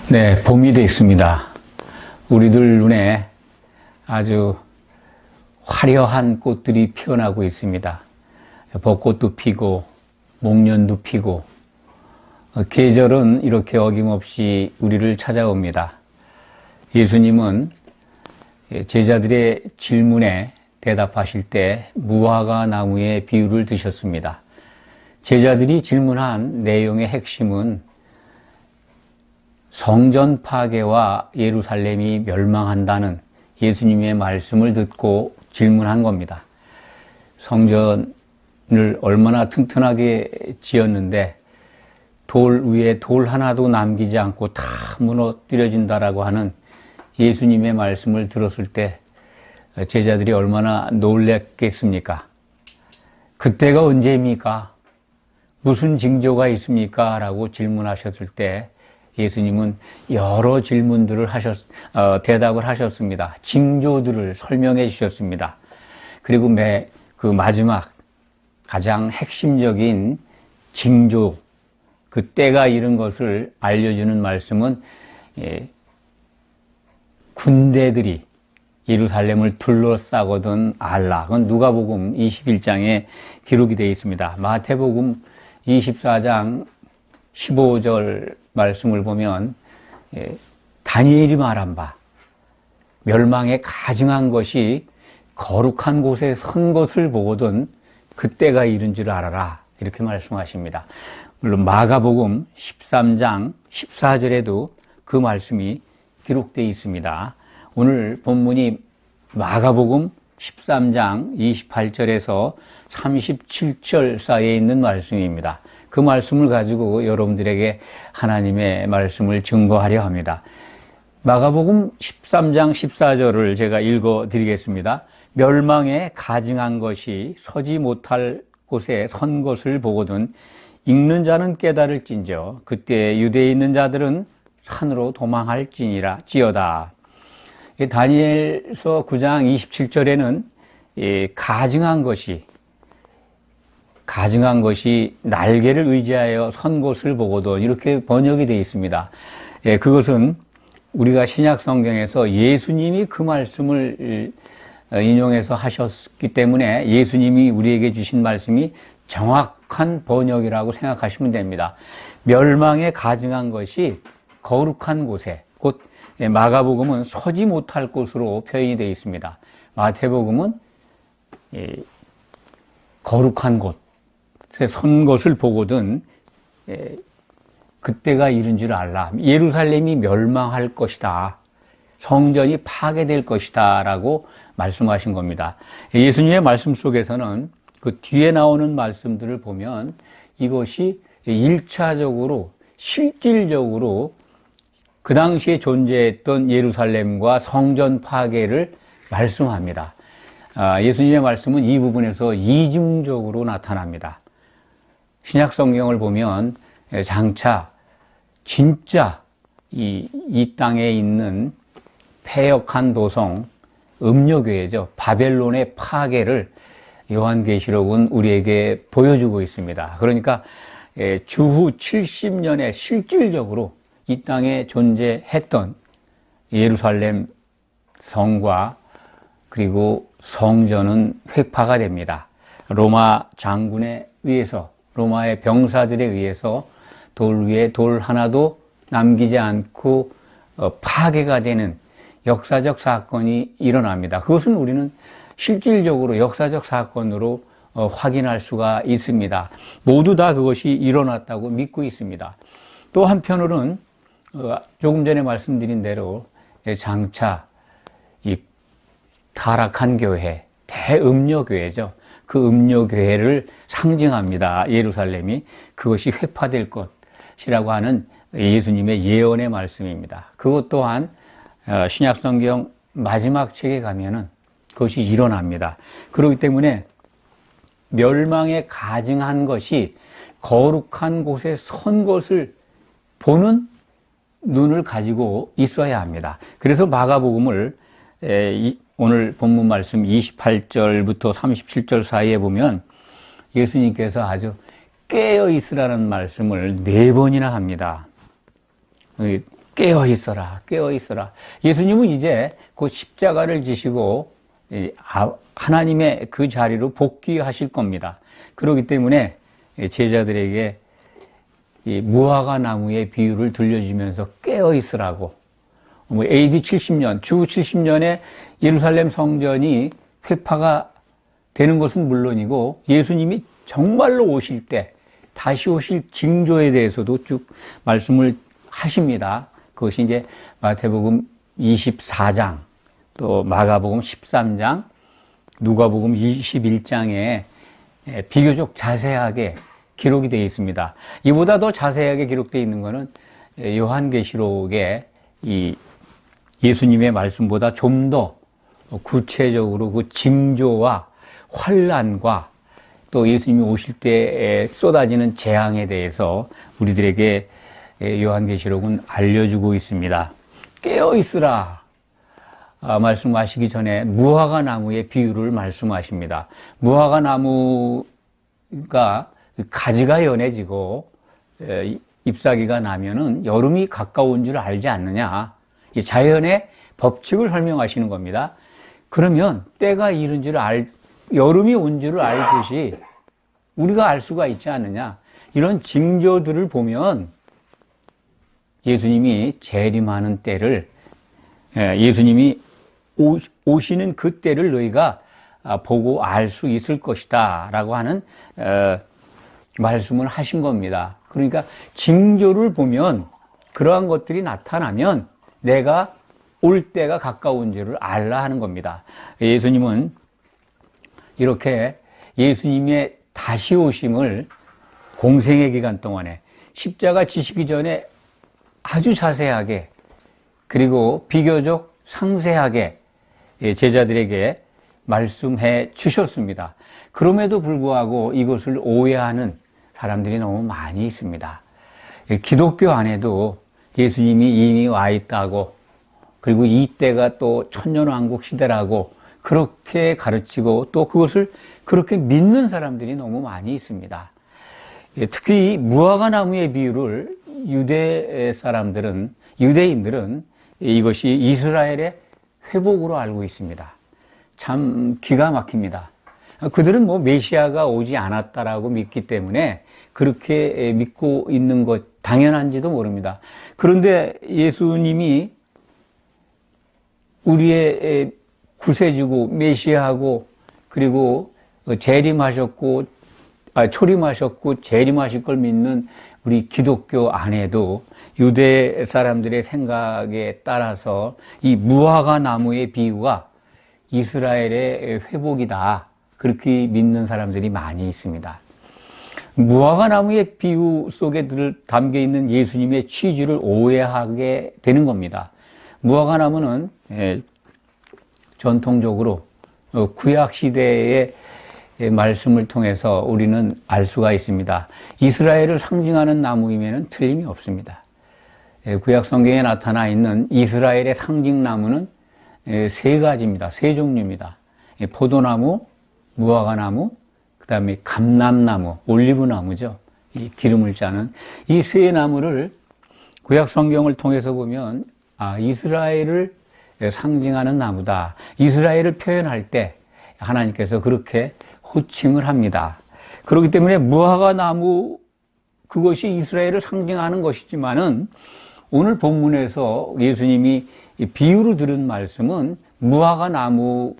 네, 봄이 됐습니다. 우리들 눈에 아주 화려한 꽃들이 피어나고 있습니다. 벚꽃도 피고 목련도 피고 계절은 이렇게 어김없이 우리를 찾아옵니다. 예수님은 제자들의 질문에 대답하실 때 무화과 나무의 비유를 드셨습니다. 제자들이 질문한 내용의 핵심은 성전 파괴와 예루살렘이 멸망한다는 예수님의 말씀을 듣고 질문한 겁니다. 성전을 얼마나 튼튼하게 지었는데 돌 위에 돌 하나도 남기지 않고 다 무너뜨려진다라고 하는 예수님의 말씀을 들었을 때 제자들이 얼마나 놀랐겠습니까? 그때가 언제입니까? 무슨 징조가 있습니까? 라고 질문하셨을 때 예수님은 여러 질문들을 대답을 하셨습니다. 징조들을 설명해 주셨습니다. 그리고 그 마지막 가장 핵심적인 징조, 그 때가 이른 것을 알려주는 말씀은 군대들이 예루살렘을 둘러싸거든 알라. 그건 누가복음 21장에 기록이 되어 있습니다. 마태복음 24장 15절 말씀을 보면 다니엘이 말한 바 멸망에 가증한 것이 거룩한 곳에 선 것을 보거든 그때가 이른 줄 알아라 이렇게 말씀하십니다. 물론 마가복음 13장 14절에도 그 말씀이 기록되어 있습니다. 오늘 본문이 마가복음 13장 28절에서 37절 사이에 있는 말씀입니다. 그 말씀을 가지고 여러분들에게 하나님의 말씀을 증거하려 합니다. 마가복음 13장 14절을 제가 읽어 드리겠습니다. 멸망에 가증한 것이 서지 못할 곳에 선 것을 보거든 읽는 자는 깨달을진저 그때 유대에 있는 자들은 산으로 도망할지어다. 다니엘서 9장 27절에는 가증한 것이 날개를 의지하여 선 곳을 보고도 이렇게 번역이 되어 있습니다. 그것은 우리가 신약 성경에서 예수님이 그 말씀을 인용해서 하셨기 때문에 예수님이 우리에게 주신 말씀이 정확한 번역이라고 생각하시면 됩니다. 멸망에 가증한 것이 거룩한 곳에, 곧 마가복음은 서지 못할 곳으로 표현이 되어 있습니다. 마태복음은 거룩한 곳에 선 것을 보거든 그때가 이른 줄 알라. 예루살렘이 멸망할 것이다. 성전이 파괴될 것이다 라고 말씀하신 겁니다. 예수님의 말씀 속에서는 그 뒤에 나오는 말씀들을 보면 이것이 1차적으로 실질적으로 그 당시에 존재했던 예루살렘과 성전 파괴를 말씀합니다. 예수님의 말씀은 이 부분에서 이중적으로 나타납니다. 신약 성경을 보면 장차 진짜 이 땅에 있는 패역한 도성, 음료교회죠. 바벨론의 파괴를 요한계시록은 우리에게 보여주고 있습니다. 그러니까 주후 70년에 실질적으로 이 땅에 존재했던 예루살렘 성과 그리고 성전은 회파가 됩니다. 로마 장군에 의해서, 로마의 병사들에 의해서 돌 위에 돌 하나도 남기지 않고 파괴가 되는 역사적 사건이 일어납니다. 그것은 우리는 실질적으로 역사적 사건으로 확인할 수가 있습니다. 모두 다 그것이 일어났다고 믿고 있습니다. 또 한편으로는 조금 전에 말씀드린 대로 장차 이 타락한 교회, 대음료교회죠. 그 음료교회를 상징합니다. 예루살렘이 그것이 회파될 것이라고 하는 예수님의 예언의 말씀입니다. 그것 또한 신약성경 마지막 책에 가면은 그것이 일어납니다. 그렇기 때문에 멸망에 가증한 것이 거룩한 곳에 선 것을 보는 눈을 가지고 있어야 합니다. 그래서 마가복음을 오늘 본문 말씀 28절부터 37절 사이에 보면 예수님께서 아주 깨어 있으라는 말씀을 4번이나 합니다. 깨어 있어라, 깨어 있어라. 예수님은 이제 곧 십자가를 지시고 하나님의 그 자리로 복귀하실 겁니다. 그렇기 때문에 제자들에게 이 무화과 나무의 비유를 들려주면서 깨어 있으라고. AD 70년, 주 70년에 예루살렘 성전이 회파가 되는 것은 물론이고 예수님이 정말로 오실 때 다시 오실 징조에 대해서도 쭉 말씀을 하십니다. 그것이 이제 마태복음 24장, 또 마가복음 13장, 누가복음 21장에 비교적 자세하게 기록이 되어 있습니다. 이보다 더 자세하게 기록되어 있는 것은 요한계시록에 이 예수님의 말씀보다 좀 더 구체적으로 그 징조와 환난과 또 예수님이 오실 때 쏟아지는 재앙에 대해서 우리들에게 요한계시록은 알려주고 있습니다. 깨어 있으라 말씀하시기 전에 무화과 나무의 비유를 말씀하십니다. 무화과 나무가 가지가 연해지고 ip사귀가 나면은 여름이 가까운 줄 알지 않느냐. 자연의 법칙을 설명하시는 겁니다. 그러면 때가 이른 줄 여름이 온 줄을 알듯이 우리가 알 수가 있지 않느냐. 이런 징조들을 보면 예수님이 재림하는 때를, 예수님이 오시는 그 때를 너희가 보고 알 수 있을 것이다 라고 하는 말씀을 하신 겁니다. 그러니까 징조를 보면 그러한 것들이 나타나면 내가 올 때가 가까운 줄을 알라 하는 겁니다. 예수님은 이렇게 예수님의 다시 오심을 공생의 기간 동안에 십자가 지시기 전에 아주 자세하게 그리고 비교적 상세하게 제자들에게 말씀해 주셨습니다. 그럼에도 불구하고 이것을 오해하는 사람들이 너무 많이 있습니다. 기독교 안에도 예수님이 이미 와 있다고, 그리고 이 때가 또 천년왕국 시대라고 그렇게 가르치고 또 그것을 그렇게 믿는 사람들이 너무 많이 있습니다. 특히 무화과 나무의 비유를 유대인들은 이것이 이스라엘의 회복으로 알고 있습니다. 참 기가 막힙니다. 그들은 메시아가 오지 않았다라고 믿기 때문에 그렇게 믿고 있는 것 당연한지도 모릅니다. 그런데 예수님이 우리의 구세주고 메시아하고 그리고 초림하셨고 재림하실 걸 믿는 우리 기독교 안에도 유대 사람들의 생각에 따라서 이 무화과 나무의 비유가 이스라엘의 회복이다. 그렇게 믿는 사람들이 많이 있습니다. 무화과 나무의 비유 속에 담겨 있는 예수님의 취지를 오해하게 되는 겁니다. 무화과 나무는 전통적으로 구약 시대의 말씀을 통해서 우리는 알 수가 있습니다. 이스라엘을 상징하는 나무이면 틀림이 없습니다. 구약 성경에 나타나 있는 이스라엘의 상징 나무는 세 가지입니다. 세 종류입니다. 포도나무, 무화과나무, 그 다음에 감람나무, 올리브나무죠. 이 기름을 짜는 이 세 나무를 구약 성경을 통해서 보면 이스라엘을 상징하는 나무다. 이스라엘을 표현할 때 하나님께서 그렇게 호칭을 합니다. 그렇기 때문에 무화과 나무 그것이 이스라엘을 상징하는 것이지만은 오늘 본문에서 예수님이 비유로 들은 말씀은 무화과 나무의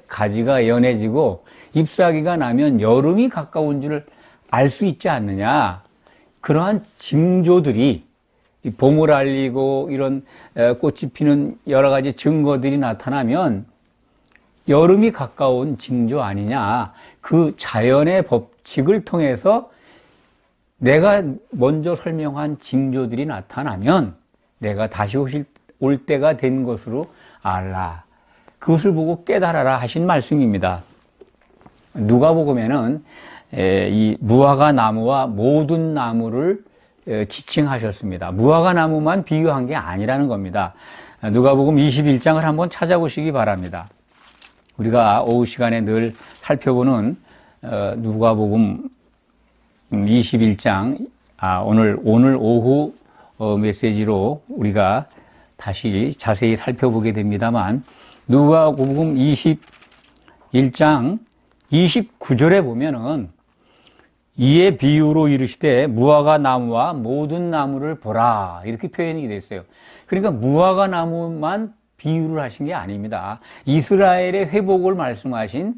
가지가 연해지고 잎사귀가 나면 여름이 가까운 줄 알 수 있지 않느냐. 그러한 징조들이 봄을 알리고 이런 꽃이 피는 여러 가지 증거들이 나타나면 여름이 가까운 징조 아니냐. 그 자연의 법칙을 통해서 내가 먼저 설명한 징조들이 나타나면 내가 다시 올 때가 된 것으로 알라. 그것을 보고 깨달아라 하신 말씀입니다. 누가복음에는 이 무화과 나무와 모든 나무를 지칭하셨습니다. 무화과 나무만 비유한 게 아니라는 겁니다. 누가복음 21장을 한번 찾아보시기 바랍니다. 우리가 오후 시간에 늘 살펴보는 누가복음 21장, 오늘 오후 메시지로 우리가 다시 자세히 살펴보게 됩니다만, 누가복음 21장 29절에 보면은 이에 비유로 이르시되 무화과 나무와 모든 나무를 보라, 이렇게 표현이 되어 있어요. 그러니까 무화과 나무만 비유를 하신 게 아닙니다. 이스라엘의 회복을 말씀하신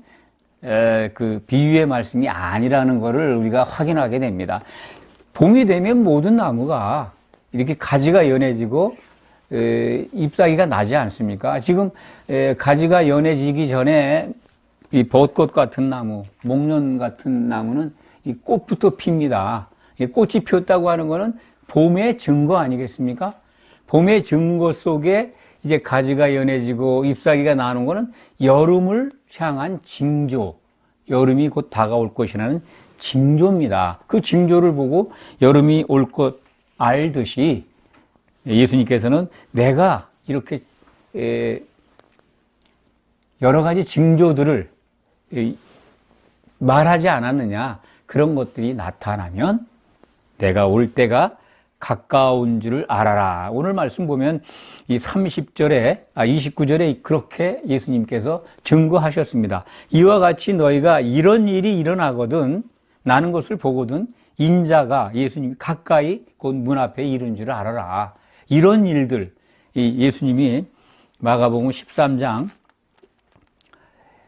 그 비유의 말씀이 아니라는 것을 우리가 확인하게 됩니다. 봄이 되면 모든 나무가 이렇게 가지가 연해지고 잎사귀가 나지 않습니까? 지금 가지가 연해지기 전에 이 벚꽃 같은 나무, 목련 같은 나무는 이 꽃부터 핍니다. 이 꽃이 피었다고 하는 것은 봄의 증거 아니겠습니까? 봄의 증거 속에 이제 가지가 연해지고 잎사귀가 나는 것은 여름을 향한 징조, 여름이 곧 다가올 것이라는 징조입니다. 그 징조를 보고 여름이 올 것 알듯이 예수님께서는 내가 이렇게 여러 가지 징조들을 말하지 않았느냐, 그런 것들이 나타나면 내가 올 때가 가까운 줄을 알아라. 오늘 말씀 보면 이 29절에 그렇게 예수님께서 증거하셨습니다. 이와 같이 너희가 이런 일이 일어나거든, 나는 것을 보거든 인자가, 예수님이 가까이 곧 문 앞에 이른 줄을 알아라. 이런 일들, 이 예수님이 마가복음 13장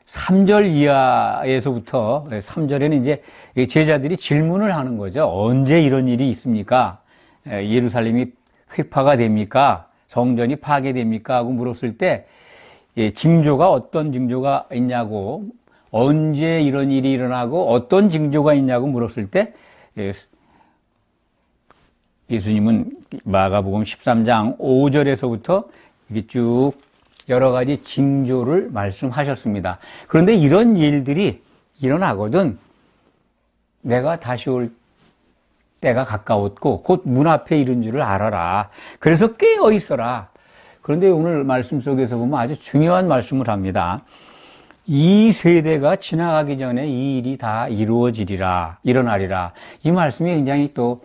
3절 이하에서부터 3절에는 이제 제자들이 질문을 하는 거죠. 언제 이런 일이 있습니까? 예루살렘이 회파가 됩니까? 성전이 파괴됩니까? 하고 물었을 때 징조가 어떤 징조가 있냐고, 언제 이런 일이 일어나고 어떤 징조가 있냐고 물었을 때 예수님은 마가복음 13장 5절에서부터 이게 쭉 여러 가지 징조를 말씀하셨습니다. 그런데 이런 일들이 일어나거든 내가 다시 올 때가 가까웠고 곧 문 앞에 이른 줄을 알아라. 그래서 깨어 있어라. 그런데 오늘 말씀 속에서 보면 아주 중요한 말씀을 합니다. 이 세대가 지나가기 전에 이 일이 다 이루어지리라, 일어나리라. 이 말씀이 굉장히 또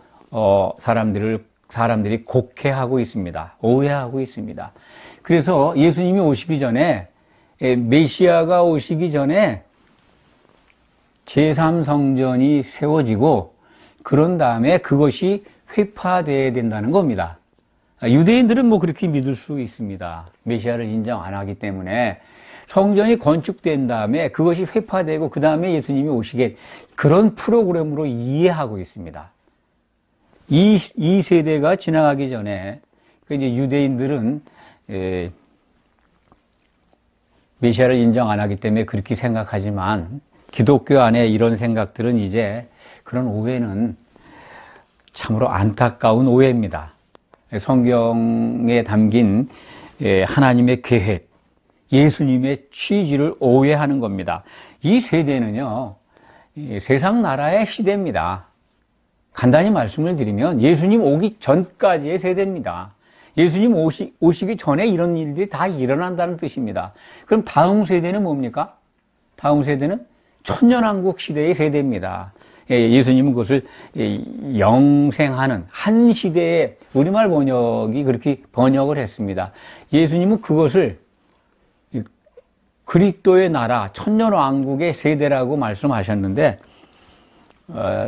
사람들이 곡해하고 있습니다. 오해하고 있습니다. 그래서 예수님이 오시기 전에, 메시아가 오시기 전에 제3성전이 세워지고 그런 다음에 그것이 회파되어야 된다는 겁니다. 유대인들은 뭐 그렇게 믿을 수 있습니다. 메시아를 인정 안 하기 때문에 성전이 건축된 다음에 그것이 회파되고 그 다음에 예수님이 오시게, 그런 프로그램으로 이해하고 있습니다. 이 세대가 지나가기 전에 이제 유대인들은 메시아를 인정 안 하기 때문에 그렇게 생각하지만 기독교 안에 이런 생각들은 이제, 그런 오해는 참으로 안타까운 오해입니다. 성경에 담긴 하나님의 계획, 예수님의 취지를 오해하는 겁니다. 이 세대는요, 세상 나라의 시대입니다. 간단히 말씀을 드리면 예수님 오기 전까지의 세대입니다. 예수님 오시기 전에 이런 일들이 다 일어난다는 뜻입니다. 그럼 다음 세대는 뭡니까? 다음 세대는 천년왕국 시대의 세대입니다. 예수님은 그것을 영생하는 한 시대의, 우리말 번역이 그렇게 번역을 했습니다. 예수님은 그것을 그리스도의 나라, 천년왕국의 세대라고 말씀하셨는데,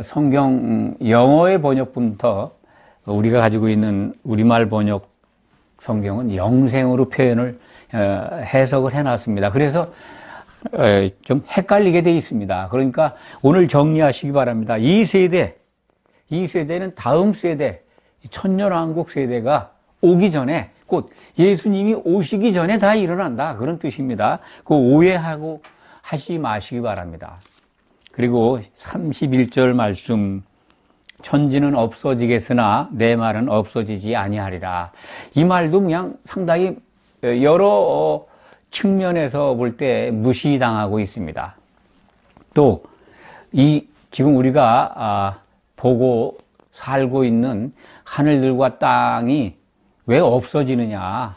성경 영어의 번역부터 우리가 가지고 있는 우리말 번역 성경은 영생으로 표현을 해석을 해놨습니다. 그래서 좀 헷갈리게 되어 있습니다. 그러니까 오늘 정리하시기 바랍니다. 이 세대는 다음 세대, 천년왕국 세대가 오기 전에, 곧 예수님이 오시기 전에 다 일어난다, 그런 뜻입니다. 그 오해하고 하지 마시기 바랍니다. 그리고 31절 말씀, 천지는 없어지겠으나 내 말은 없어지지 아니하리라. 이 말도 그냥 상당히 여러 측면에서 볼 때 무시당하고 있습니다. 또 지금 우리가 보고 살고 있는 하늘들과 땅이 왜 없어지느냐?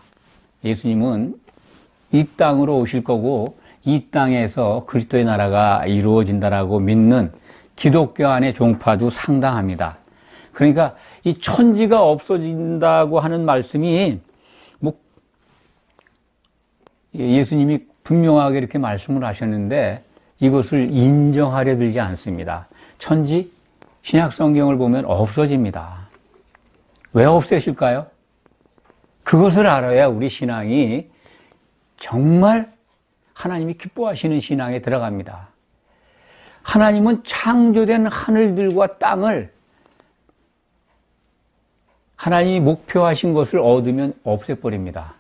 예수님은 이 땅으로 오실 거고 이 땅에서 그리스도의 나라가 이루어진다라고 믿는 기독교 안의 종파도 상당합니다. 그러니까 이 천지가 없어진다고 하는 말씀이 뭐 예수님이 분명하게 이렇게 말씀을 하셨는데 이것을 인정하려 들지 않습니다. 천지 신약 성경을 보면 없어집니다. 왜 없애실까요? 그것을 알아야 우리 신앙이 정말 하나님이 기뻐하시는 신앙에 들어갑니다. 하나님은 창조된 하늘들과 땅을 하나님이 목표하신 것을 얻으면 없애버립니다.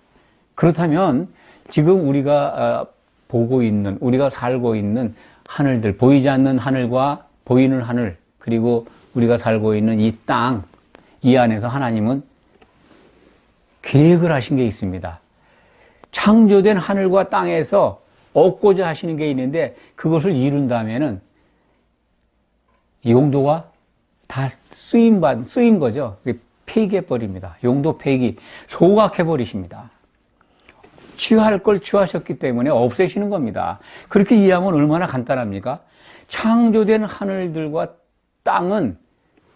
그렇다면 지금 우리가 보고 있는, 우리가 살고 있는 하늘들, 보이지 않는 하늘과 보이는 하늘, 그리고 우리가 살고 있는 이 땅, 이 안에서 하나님은 계획을 하신 게 있습니다. 창조된 하늘과 땅에서 얻고자 하시는 게 있는데 그것을 이룬다면은 용도가 다 쓰인 거죠. 폐기해버립니다. 용도 폐기, 소각해버리십니다. 취할 걸 취하셨기 때문에 없애시는 겁니다. 그렇게 이해하면 얼마나 간단합니까? 창조된 하늘들과 땅은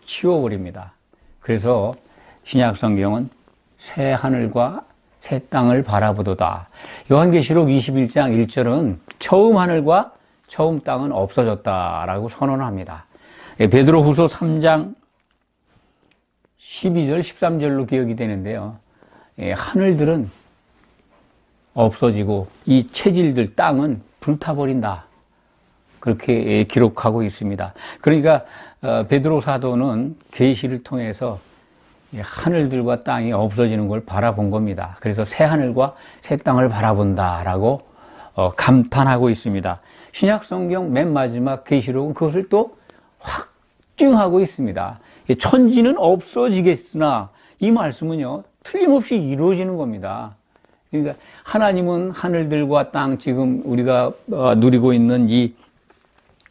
치워버립니다. 그래서 신약 성경은 새 하늘과 새 땅을 바라보도다. 요한계시록 21장 1절은 처음 하늘과 처음 땅은 없어졌다라고 선언합니다. 베드로후서 3장 12절, 13절로 기억이 되는데요. 하늘들은 없어지고 이 체질들, 땅은 불타버린다. 그렇게 기록하고 있습니다. 그러니까 베드로 사도는 계시를 통해서 하늘들과 땅이 없어지는 걸 바라본 겁니다. 그래서 새 하늘과 새 땅을 바라본다라고 감탄하고 있습니다. 신약 성경 맨 마지막 계시록은 그것을 또 확증하고 있습니다. 천지는 없어지겠으나 이 말씀은요 틀림없이 이루어지는 겁니다. 그러니까 하나님은 하늘들과 땅, 지금 우리가 누리고 있는 이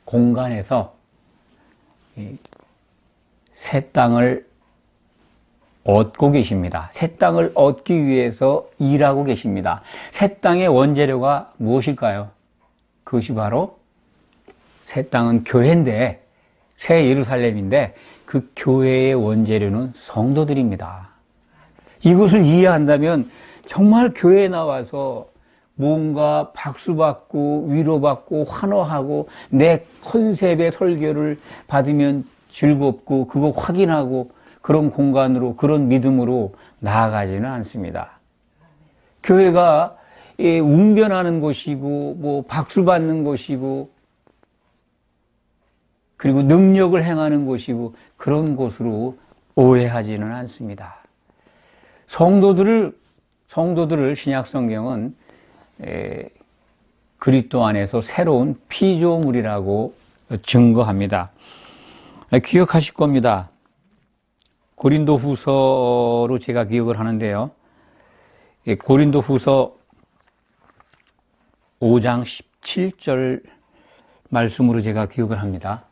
공간에서 새 땅을 얻고 계십니다. 새 땅을 얻기 위해서 일하고 계십니다. 새 땅의 원재료가 무엇일까요? 그것이 바로 새 땅은 교회인데, 새 예루살렘인데 그 교회의 원재료는 성도들입니다. 이것을 이해한다면 정말 교회에 나와서 뭔가 박수받고 위로받고 환호하고 내 컨셉의 설교를 받으면 즐겁고 그거 확인하고 그런 공간으로, 그런 믿음으로 나아가지는 않습니다. 교회가 웅변하는 곳이고 뭐 박수받는 곳이고 그리고 능력을 행하는 곳이고 그런 곳으로 오해하지는 않습니다. 성도들을 신약 성경은 그리스도 안에서 새로운 피조물이라고 증거합니다. 기억하실 겁니다. 고린도후서로 제가 기억을 하는데요. 고린도후서 5장 17절 말씀으로 제가 기억을 합니다.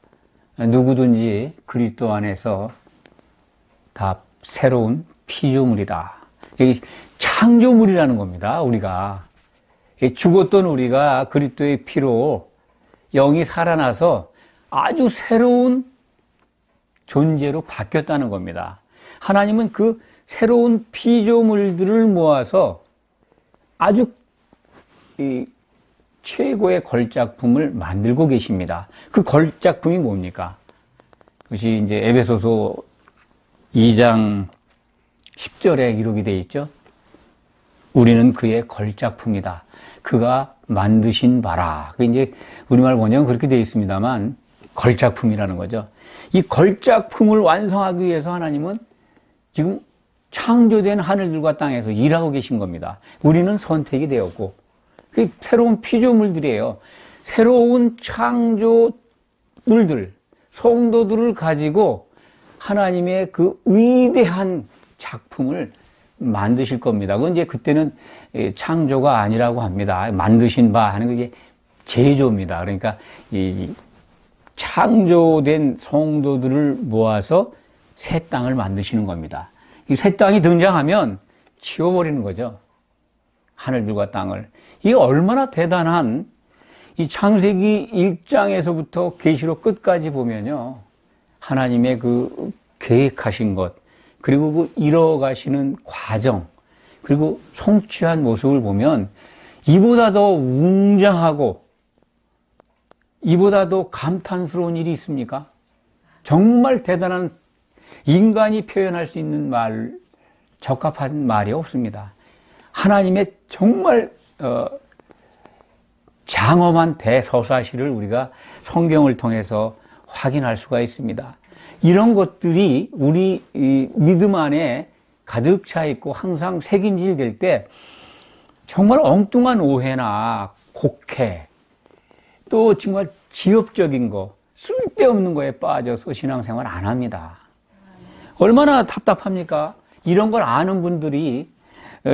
누구든지 그리스도 안에서 다 새로운 피조물이다. 여기 창조물이라는 겁니다. 우리가 죽었던 우리가 그리스도의 피로 영이 살아나서 아주 새로운 존재로 바뀌었다는 겁니다. 하나님은 그 새로운 피조물들을 모아서 아주 최고의 걸작품을 만들고 계십니다. 그 걸작품이 뭡니까? 그것이 이제 에베소서 2장 10절에 기록이 되어 있죠. 우리는 그의 걸작품이다. 그가 만드신 바라. 그 이제 우리말 번역은 그렇게 되어 있습니다만 걸작품이라는 거죠. 이 걸작품을 완성하기 위해서 하나님은 지금 창조된 하늘들과 땅에서 일하고 계신 겁니다. 우리는 선택이 되었고 그 새로운 피조물들이에요. 새로운 창조물들, 성도들을 가지고 하나님의 그 위대한 작품을 만드실 겁니다. 그건 이제 그때는 창조가 아니라고 합니다. 만드신 바 하는 게 이제 제조입니다. 그러니까 이 창조된 성도들을 모아서 새 땅을 만드시는 겁니다. 이 새 땅이 등장하면 치워버리는 거죠. 하늘들과 땅을. 이게 얼마나 대단한, 이 창세기 1장에서부터 계시록 끝까지 보면요. 하나님의 그 계획하신 것, 그리고 그 이뤄가시는 과정, 그리고 성취한 모습을 보면 이보다 더 웅장하고 이보다 더 감탄스러운 일이 있습니까? 정말 대단한, 인간이 표현할 수 있는 말, 적합한 말이 없습니다. 하나님의 정말 장엄한 대서사시를 우리가 성경을 통해서 확인할 수가 있습니다. 이런 것들이 우리 믿음 안에 가득 차 있고 항상 새김질 될 때 정말 엉뚱한 오해나 곡해, 또 정말 지엽적인 거, 쓸데없는 거에 빠져서 신앙생활 안 합니다. 얼마나 답답합니까? 이런 걸 아는 분들이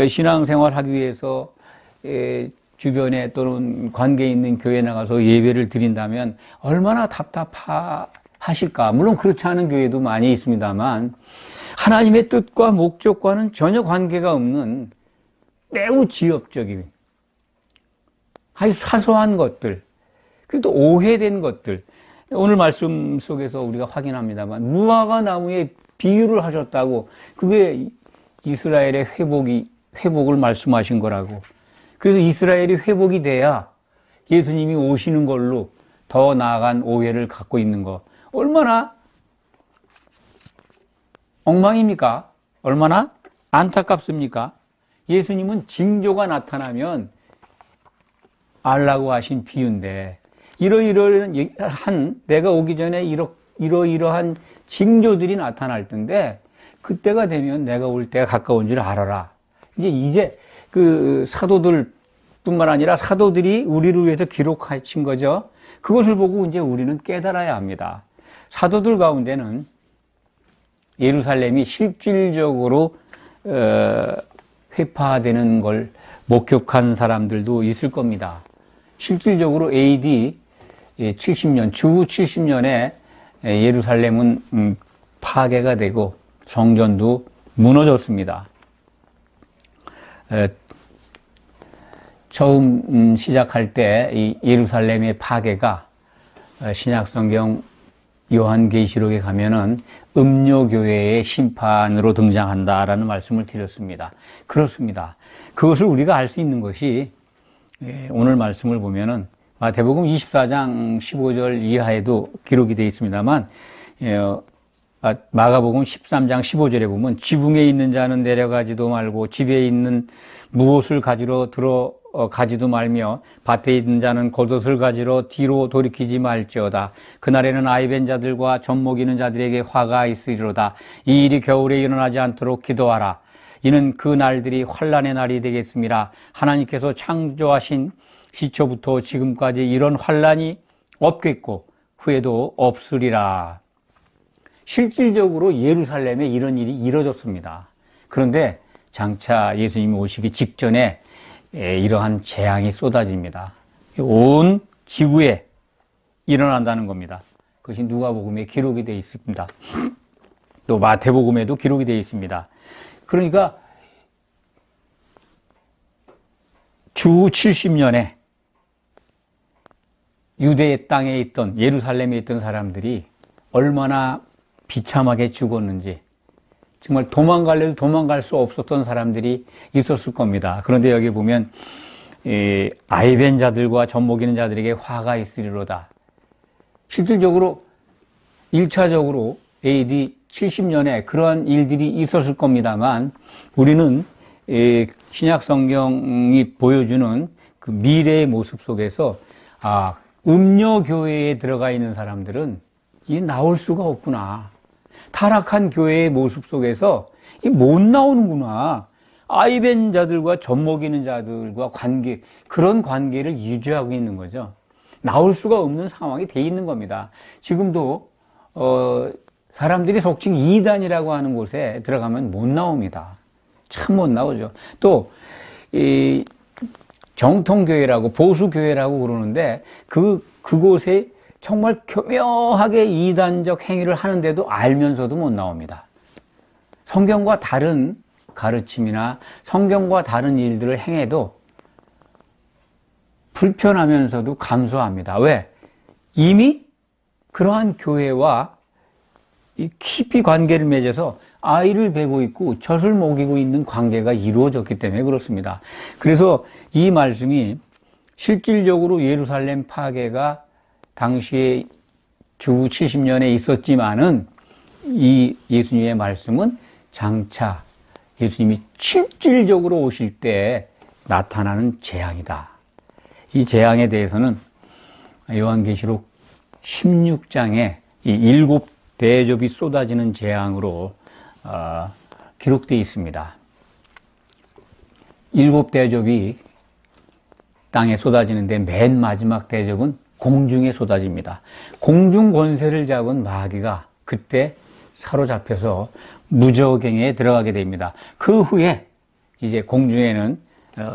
신앙생활 하기 위해서 주변에 또는 관계에 있는 교회에 나가서 예배를 드린다면 얼마나 답답하실까? 물론 그렇지 않은 교회도 많이 있습니다만 하나님의 뜻과 목적과는 전혀 관계가 없는 매우 지엽적인, 아주 사소한 것들, 그리고 또 오해된 것들, 오늘 말씀 속에서 우리가 확인합니다만 무화과 나무에 비유를 하셨다고, 그게 이스라엘의 회복을 말씀하신 거라고. 그래서 이스라엘이 회복이 돼야 예수님이 오시는 걸로 더 나아간 오해를 갖고 있는 거, 얼마나 엉망입니까? 얼마나 안타깝습니까? 예수님은 징조가 나타나면 알라고 하신 비유인데, 이러이러한 내가 오기 전에 이러이러한 징조들이 나타날 텐데 그때가 되면 내가 올 때가 가까운 줄 알아라. 이제 그 사도들뿐만 아니라 사도들이 우리를 위해서 기록하신 거죠. 그것을 보고 이제 우리는 깨달아야 합니다. 사도들 가운데는 예루살렘이 실질적으로 회파되는 걸 목격한 사람들도 있을 겁니다. 실질적으로 AD 70년, 주 70년에 예루살렘은 파괴가 되고 성전도 무너졌습니다. 처음 시작할 때 이 예루살렘의 파괴가 신약성경 요한계시록에 가면은 음료교회의 심판으로 등장한다라는 말씀을 드렸습니다. 그렇습니다. 그것을 우리가 알 수 있는 것이 오늘 말씀을 보면은 마태복음 24장 15절 이하에도 기록이 되어 있습니다만 마가복음 13장 15절에 보면 지붕에 있는 자는 내려가지도 말고 집에 있는 무엇을 가지러 들어가지도 말며 밭에 있는 자는 겉옷을 가지러 뒤로 돌이키지 말지어다. 그날에는 아이벤 자들과 젖먹이는 자들에게 화가 있으리로다. 이 일이 겨울에 일어나지 않도록 기도하라. 이는 그 날들이 환난의 날이 되겠습니다. 하나님께서 창조하신 시초부터 지금까지 이런 환난이 없겠고 후에도 없으리라. 실질적으로 예루살렘에 이런 일이 이뤄졌습니다. 그런데 장차 예수님이 오시기 직전에 이러한 재앙이 쏟아집니다. 온 지구에 일어난다는 겁니다. 그것이 누가복음에 기록이 되어 있습니다. 또 마태복음에도 기록이 되어 있습니다. 그러니까 주 70년에 유대 땅에 있던, 예루살렘에 있던 사람들이 얼마나 비참하게 죽었는지, 정말 도망갈래도 도망갈 수 없었던 사람들이 있었을 겁니다. 그런데 여기 보면 아이벤 자들과 젖먹이는 자들에게 화가 있으리로다. 실질적으로 1차적으로 AD 70년에 그러한 일들이 있었을 겁니다만 우리는 신약 성경이 보여주는 그 미래의 모습 속에서 음녀교회에 들어가 있는 사람들은 이 나올 수가 없구나. 타락한 교회의 모습 속에서 이 못 나오는구나. 아이벤 자들과 젖먹이는 자들과 그런 관계를 유지하고 있는 거죠. 나올 수가 없는 상황이 돼 있는 겁니다. 지금도 사람들이 속칭 이단이라고 하는 곳에 들어가면 못 나옵니다. 참 못 나오죠. 또 정통교회라고 보수교회라고 그러는데 그곳에 정말 교묘하게 이단적 행위를 하는데도 알면서도 못 나옵니다. 성경과 다른 가르침이나 성경과 다른 일들을 행해도 불편하면서도 감수합니다. 왜? 이미 그러한 교회와 깊이 관계를 맺어서 아이를 베고 있고 젖을 먹이고 있는 관계가 이루어졌기 때문에 그렇습니다. 그래서 이 말씀이 실질적으로 예루살렘 파괴가 당시에 주 70년에 있었지만은 이 예수님의 말씀은 장차 예수님이 실질적으로 오실 때 나타나는 재앙이다. 이 재앙에 대해서는 요한계시록 16장에 이 7 대접이 쏟아지는 재앙으로 기록되어 있습니다. 7 대접이 땅에 쏟아지는데 맨 마지막 대접은 공중에 쏟아집니다. 공중 권세를 잡은 마귀가 그때 사로잡혀서 무저갱에 들어가게 됩니다. 그 후에 이제 공중에는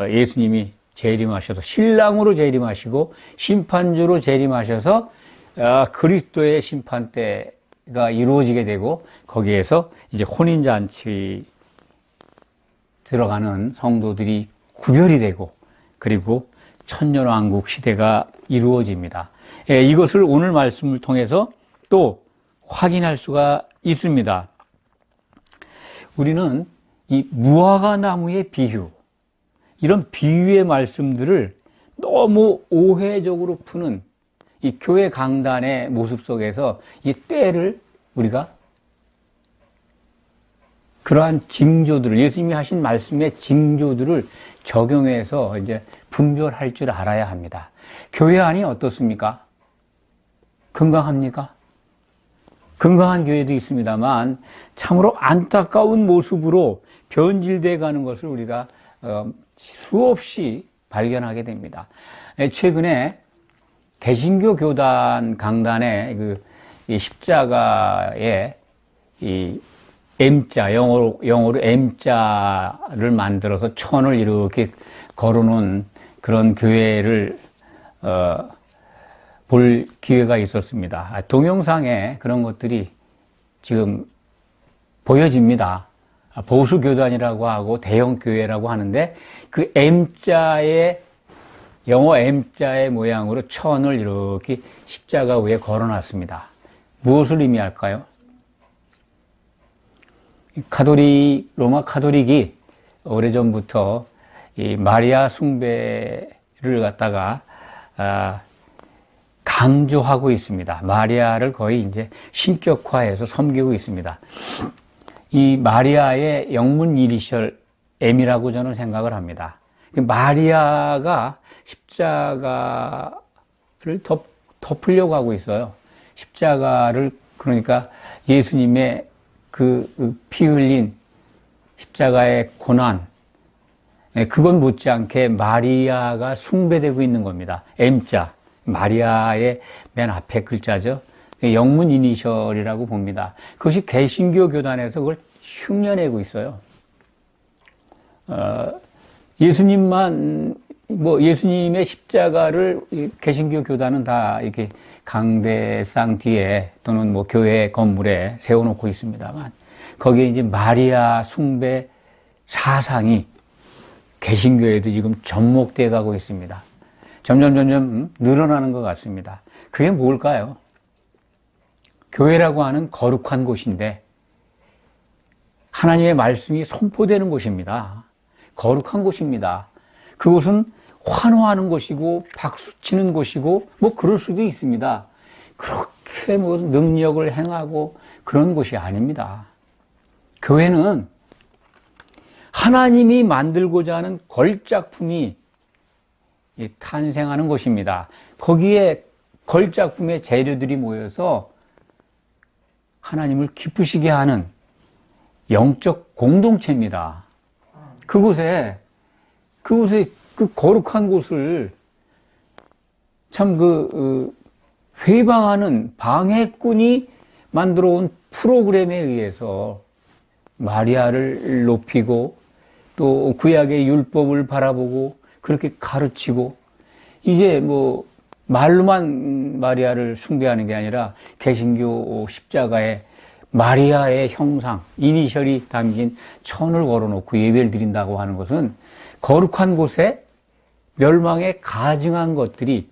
예수님이 재림하셔서 신랑으로 재림하시고 심판주로 재림하셔서 그리스도의 심판 때가 이루어지게 되고 거기에서 이제 혼인잔치 들어가는 성도들이 구별이 되고 그리고 천년왕국 시대가 이루어집니다. 이것을 오늘 말씀을 통해서 또 확인할 수가 있습니다. 우리는 이 무화과 나무의 비유, 이런 비유의 말씀들을 너무 오해적으로 푸는 이 교회 강단의 모습 속에서 이 때를 우리가 그러한 징조들을, 예수님이 하신 말씀의 징조들을 적용해서 이제 분별할 줄 알아야 합니다. 교회 안이 어떻습니까? 건강합니까? 건강한 교회도 있습니다만 참으로 안타까운 모습으로 변질되어 가는 것을 우리가 수없이 발견하게 됩니다. 최근에 개신교 교단 강단에 이 십자가에 이 M자, 영어로 M자를 만들어서 천을 이렇게 걸어놓은 그런 교회를 볼 기회가 있었습니다. 동영상에 그런 것들이 지금 보여집니다. 보수교단이라고 하고 대형교회라고 하는데 그 M자의, 영어 M자의 모양으로 천을 이렇게 십자가 위에 걸어놨습니다. 무엇을 의미할까요? 로마 카톨릭이 오래전부터 이 마리아 숭배를 갖다가 강조하고 있습니다. 마리아를 거의 이제 신격화해서 섬기고 있습니다. 이 마리아의 영문 이니셜 M이라고 저는 생각을 합니다. 마리아가 십자가를 덮으려고 하고 있어요. 십자가를, 그러니까 예수님의 피 흘린 십자가의 고난, 그건 못지않게 마리아가 숭배되고 있는 겁니다. M자, 마리아의 맨 앞에 글자죠. 영문 이니셜이라고 봅니다. 그것이 개신교 교단에서 그걸 흉내내고 있어요. 예수님의 십자가를 개신교 교단은 다 이렇게 강대상 뒤에 또는 교회 건물에 세워놓고 있습니다만 거기에 이제 마리아 숭배 사상이 개신교에도 지금 접목되어 가고 있습니다. 점점 늘어나는 것 같습니다. 그게 뭘까요? 교회라고 하는 거룩한 곳인데 하나님의 말씀이 선포되는 곳입니다. 거룩한 곳입니다. 그곳은 환호하는 곳이고 박수치는 곳이고 그럴 수도 있습니다. 그렇게 능력을 행하고 그런 곳이 아닙니다. 교회는 하나님이 만들고자 하는 걸작품이 탄생하는 곳입니다. 거기에 걸작품의 재료들이 모여서 하나님을 기쁘시게 하는 영적 공동체입니다. 그곳에 그 거룩한 곳을 참 회방하는 방해꾼이 만들어 온 프로그램에 의해서 마리아를 높이고 또 구약의 율법을 바라보고 그렇게 가르치고 이제 말로만 마리아를 숭배하는 게 아니라 개신교 십자가에 마리아의 형상, 이니셜이 담긴 천을 걸어놓고 예배를 드린다고 하는 것은 거룩한 곳에 멸망에 가증한 것들이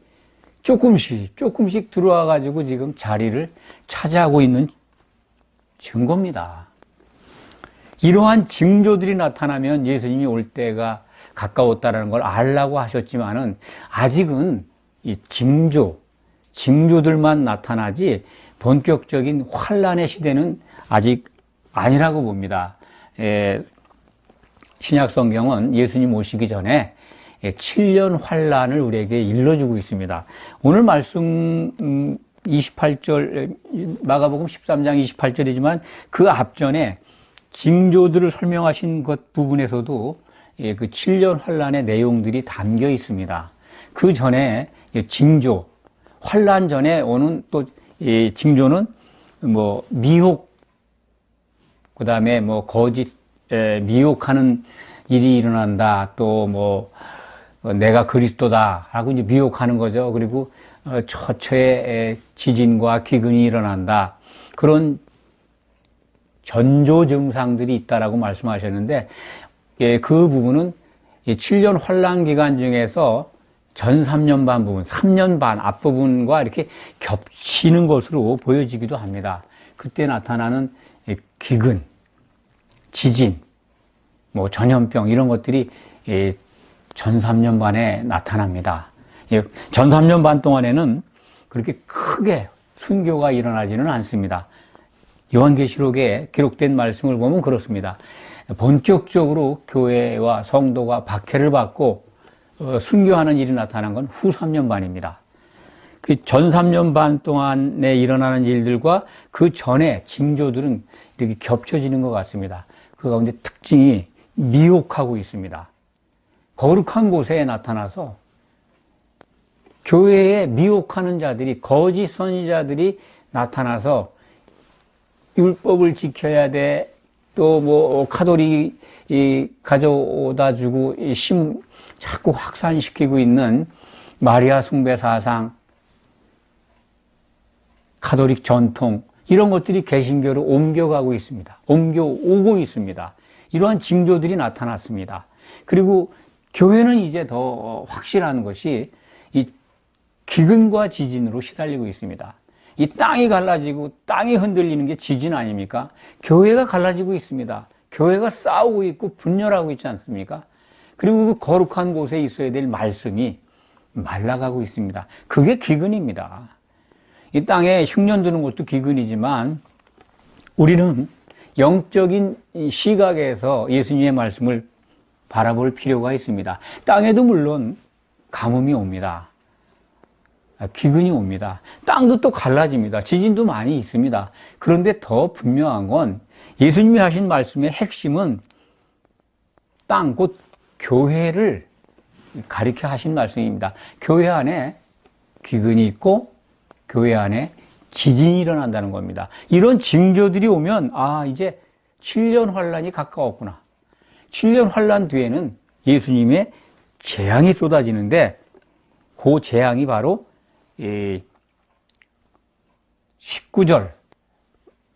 조금씩 들어와 가지고 지금 자리를 차지하고 있는 증거입니다. 이러한 징조들이 나타나면 예수님이 올 때가 가까웠다는 걸 알라고 하셨지만은 아직은 이 징조들만 나타나지 본격적인 환란의 시대는 아직 아니라고 봅니다. 신약 성경은 예수님 오시기 전에 7년 환란을 우리에게 일러주고 있습니다. 오늘 말씀 28절 마가복음 13장 28절이지만 그 앞전에 징조들을 설명하신 것 부분에서도 그 7년 환란의 내용들이 담겨 있습니다. 그 전에 징조, 환란 전에 오는 또 징조는 뭐 미혹, 그 다음에 뭐 거짓 미혹하는 일이 일어난다. 또 뭐 내가 그리스도다 하고 이제 미혹하는 거죠. 그리고 처처에 지진과 기근이 일어난다. 그런 전조 증상들이 있다라고 말씀하셨는데, 그 부분은 7년 환란 기간 중에서 전 3년 반 부분, 3년 반 앞부분과 이렇게 겹치는 것으로 보여지기도 합니다. 그때 나타나는 기근, 지진, 뭐 전염병 이런 것들이 전 3년 반에 나타납니다. 전 3년 반 동안에는 그렇게 크게 순교가 일어나지는 않습니다. 요한계시록에 기록된 말씀을 보면 그렇습니다. 본격적으로 교회와 성도가 박해를 받고 순교하는 일이 나타난 건 후 3년 반입니다. 그 전 3년 반 동안에 일어나는 일들과 그 전에 징조들은 이렇게 겹쳐지는 것 같습니다. 그 가운데 특징이 미혹하고 있습니다. 거룩한 곳에 나타나서 교회에 미혹하는 자들이, 거짓 선지자들이 나타나서 율법을 지켜야 돼. 또 뭐 카톨릭이 가져오다 주고 자꾸 확산시키고 있는 마리아 숭배 사상, 카톨릭 전통 이런 것들이 개신교로 옮겨가고 있습니다. 옮겨오고 있습니다. 이러한 징조들이 나타났습니다. 그리고 교회는 이제 더 확실한 것이 이 기근과 지진으로 시달리고 있습니다. 이 땅이 갈라지고 땅이 흔들리는 게 지진 아닙니까? 교회가 갈라지고 있습니다. 교회가 싸우고 있고 분열하고 있지 않습니까? 그리고 그 거룩한 곳에 있어야 될 말씀이 말라가고 있습니다. 그게 기근입니다. 이 땅에 흉년 드는 것도 기근이지만 우리는 영적인 시각에서 예수님의 말씀을 바라볼 필요가 있습니다. 땅에도 물론 가뭄이 옵니다. 기근이 옵니다. 땅도 또 갈라집니다. 지진도 많이 있습니다. 그런데 더 분명한 건 예수님이 하신 말씀의 핵심은 땅, 곧 교회를 가리켜 하신 말씀입니다. 교회 안에 기근이 있고 교회 안에 지진이 일어난다는 겁니다. 이런 징조들이 오면 이제 7년 환란이 가까웠구나. 7년 환란 뒤에는 예수님의 재앙이 쏟아지는데 그 재앙이 바로 19절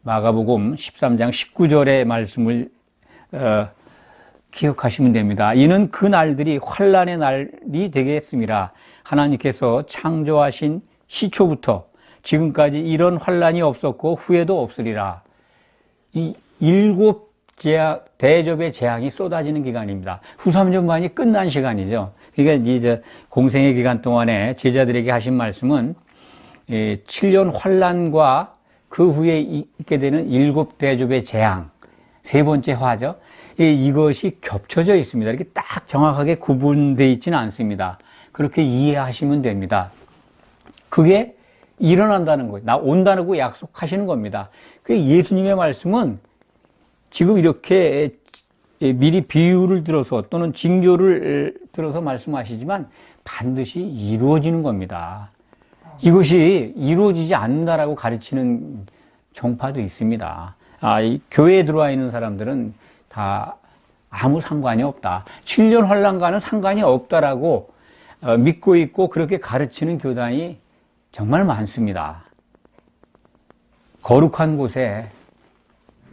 마가복음 13장 19절의 말씀을 기억하시면 됩니다. 이는 그 날들이 환란의 날이 되겠습니다. 하나님께서 창조하신 시초부터 지금까지 이런 환란이 없었고 후에도 없으리라. 이 7 대접의 재앙이 쏟아지는 기간입니다. 후 3년 반이 끝난 시간이죠. 그러니까 이제 공생의 기간 동안에 제자들에게 하신 말씀은 7년 환란과 그 후에 있게 되는 7 대접의 재앙, 세 번째 화죠. 이것이 겹쳐져 있습니다. 이렇게 딱 정확하게 구분되어 있지는 않습니다. 그렇게 이해하시면 됩니다. 그게 일어난다는 거예요. 나 온다고 약속하시는 겁니다. 그 예수님의 말씀은 지금 이렇게 미리 비유를 들어서 또는 징조를 들어서 말씀하시지만 반드시 이루어지는 겁니다. 이것이 이루어지지 않는다라고 가르치는 종파도 있습니다. 이 교회에 들어와 있는 사람들은 다 아무 상관이 없다. 7년 환란과는 상관이 없다라고 믿고 있고 그렇게 가르치는 교단이 정말 많습니다. 거룩한 곳에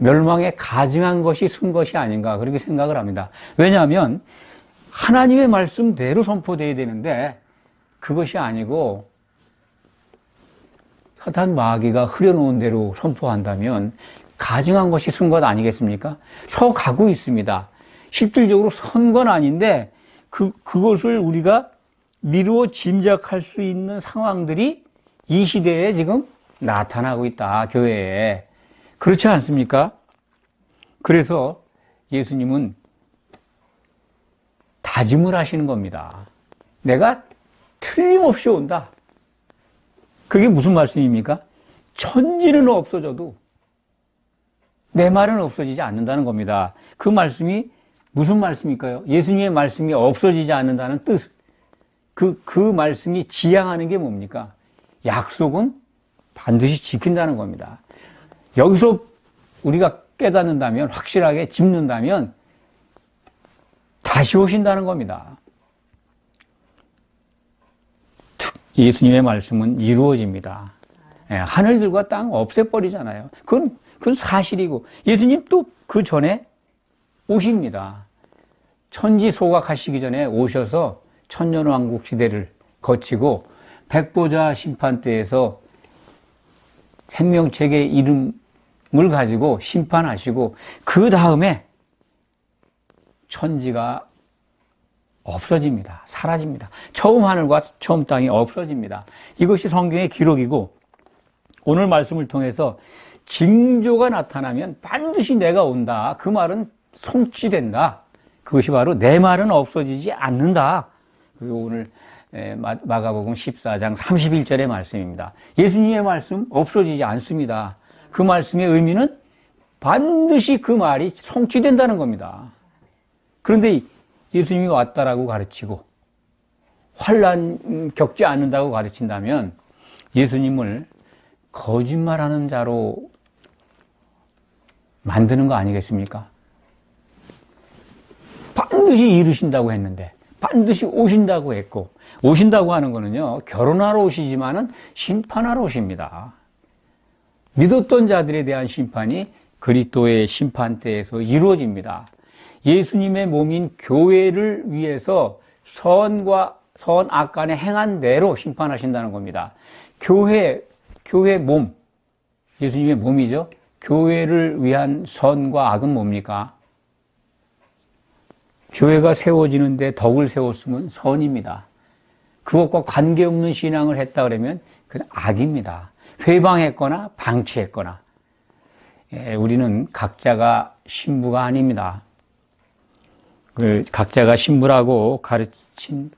멸망에 가증한 것이 쓴 것이 아닌가 그렇게 생각을 합니다. 왜냐하면 하나님의 말씀대로 선포되어야 되는데 그것이 아니고 사탄 마귀가 흐려놓은 대로 선포한다면 가증한 것이 선 것 아니겠습니까? 서 가고 있습니다. 실질적으로 선 건 아닌데 그것을 우리가 미루어 짐작할 수 있는 상황들이 이 시대에 지금 나타나고 있다, 교회에. 그렇지 않습니까? 그래서 예수님은 다짐을 하시는 겁니다. 내가 틀림없이 온다. 그게 무슨 말씀입니까? 천지는 없어져도 내 말은 없어지지 않는다는 겁니다. 그 말씀이 무슨 말씀일까요? 예수님의 말씀이 없어지지 않는다는 뜻. 그 말씀이 지향하는 게 뭡니까? 약속은 반드시 지킨다는 겁니다. 여기서 우리가 깨닫는다면, 확실하게 짚는다면 다시 오신다는 겁니다. 예수님의 말씀은 이루어집니다. 하늘들과 땅 없애버리잖아요. 그건 사실이고, 예수님 또 그 전에 오십니다. 천지 소각하시기 전에 오셔서 천년왕국 시대를 거치고 백보자 심판대에서 생명책의 이름을 가지고 심판하시고, 그 다음에 천지가 없어집니다. 사라집니다. 처음 하늘과 처음 땅이 없어집니다. 이것이 성경의 기록이고, 오늘 말씀을 통해서 징조가 나타나면 반드시 내가 온다. 그 말은 성취된다. 그것이 바로 내 말은 없어지지 않는다. 그리고 오늘 마가복음 14장 31절의 말씀입니다. 예수님의 말씀 없어지지 않습니다. 그 말씀의 의미는 반드시 그 말이 성취된다는 겁니다. 그런데 예수님이 왔다라고 가르치고 환난 겪지 않는다고 가르친다면 예수님을 거짓말하는 자로 만드는 거 아니겠습니까? 반드시 이루신다고 했는데, 반드시 오신다고 했고, 오신다고 하는 거는요, 결혼하러 오시지만은 심판하러 오십니다. 믿었던 자들에 대한 심판이 그리스도의 심판대에서 이루어집니다. 예수님의 몸인 교회를 위해서 선악 간에 행한 대로 심판하신다는 겁니다. 교회 몸, 예수님의 몸이죠. 교회를 위한 선과 악은 뭡니까? 교회가 세워지는데 덕을 세웠으면 선입니다. 그것과 관계없는 신앙을 했다 그러면 그건 악입니다. 회방했거나 방치했거나. 우리는 각자가 신부가 아닙니다. 각자가 신부라고 가르친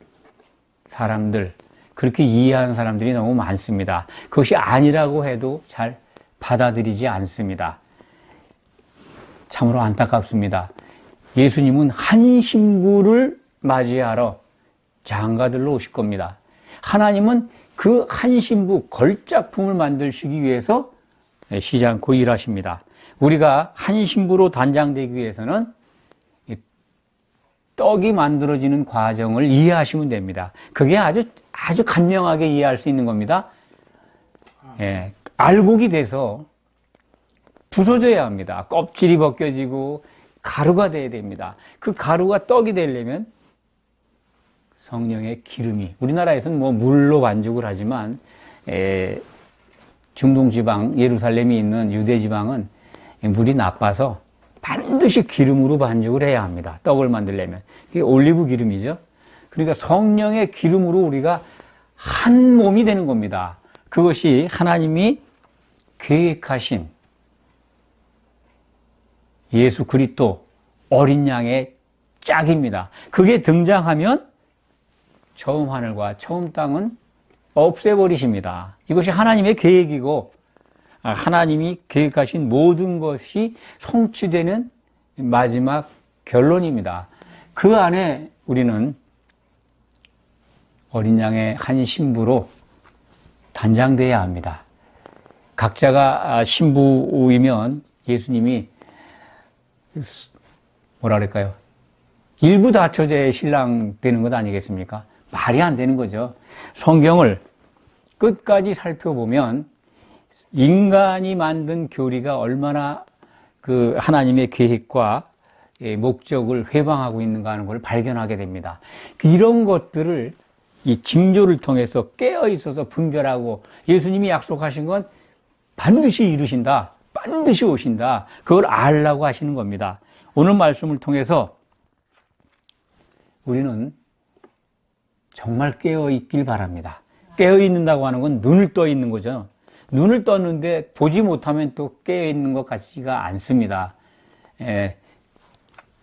사람들, 그렇게 이해하는 사람들이 너무 많습니다. 그것이 아니라고 해도 잘 받아들이지 않습니다. 참으로 안타깝습니다. 예수님은 한 신부를 맞이하러 장가들로 오실 겁니다. 하나님은 그 한 신부 걸작품을 만드시기 위해서 쉬지 않고 일하십니다. 우리가 한 신부로 단장되기 위해서는 떡이 만들어지는 과정을 이해하시면 됩니다. 그게 아주 간명하게 이해할 수 있는 겁니다. 알곡이 돼서 부서져야 합니다. 껍질이 벗겨지고 가루가 돼야 됩니다. 그 가루가 떡이 되려면 성령의 기름이, 우리나라에서는 물로 반죽을 하지만 중동지방 예루살렘이 있는 유대지방은 물이 나빠서 반드시 기름으로 반죽을 해야 합니다. 떡을 만들려면. 그게 올리브 기름이죠. 그러니까 성령의 기름으로 우리가 한 몸이 되는 겁니다. 그것이 하나님이 계획하신 예수 그리스도 어린 양의 짝입니다. 그게 등장하면 처음 하늘과 처음 땅은 없애버리십니다. 이것이 하나님의 계획이고 하나님이 계획하신 모든 것이 성취되는 마지막 결론입니다. 그 안에 우리는 어린 양의 한 신부로 단장되어야 합니다. 각자가 신부이면 예수님이 뭐라 그럴까요? 일부 다처제의 신랑 되는 것 아니겠습니까? 말이 안 되는 거죠. 성경을 끝까지 살펴보면 인간이 만든 교리가 얼마나 그 하나님의 계획과 목적을 회방하고 있는가 하는 걸 발견하게 됩니다. 이런 것들을 이 징조를 통해서 깨어 있어서 분별하고 예수님이 약속하신 건 반드시 이루신다. 반드시 오신다. 그걸 알라고 하시는 겁니다. 오늘 말씀을 통해서 우리는 정말 깨어 있길 바랍니다. 깨어 있는다고 하는 건 눈을 떠 있는 거죠. 눈을 떴는데 보지 못하면 또 깨어 있는 것 같지가 않습니다.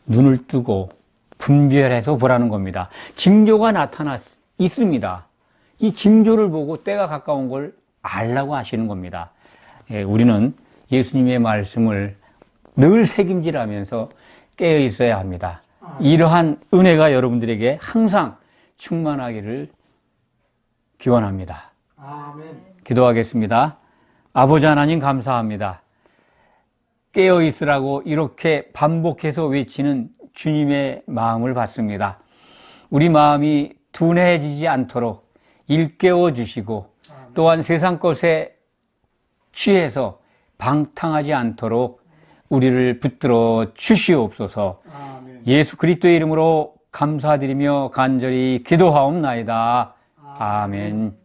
눈을 뜨고 분별해서 보라는 겁니다. 징조가 있습니다. 이 징조를 보고 때가 가까운 걸 알라고 하시는 겁니다. 우리는 예수님의 말씀을 늘 새김질하면서 깨어 있어야 합니다. 이러한 은혜가 여러분들에게 항상 충만하기를 기원합니다. 아멘. 기도하겠습니다. 아버지 하나님 감사합니다. 깨어 있으라고 이렇게 반복해서 외치는 주님의 마음을 받습니다. 우리 마음이 둔해지지 않도록 일깨워 주시고 또한 세상 것에 취해서 방탕하지 않도록 우리를 붙들어 주시옵소서. 아멘. 예수 그리스도의 이름으로 감사드리며 간절히 기도하옵나이다. 아멘.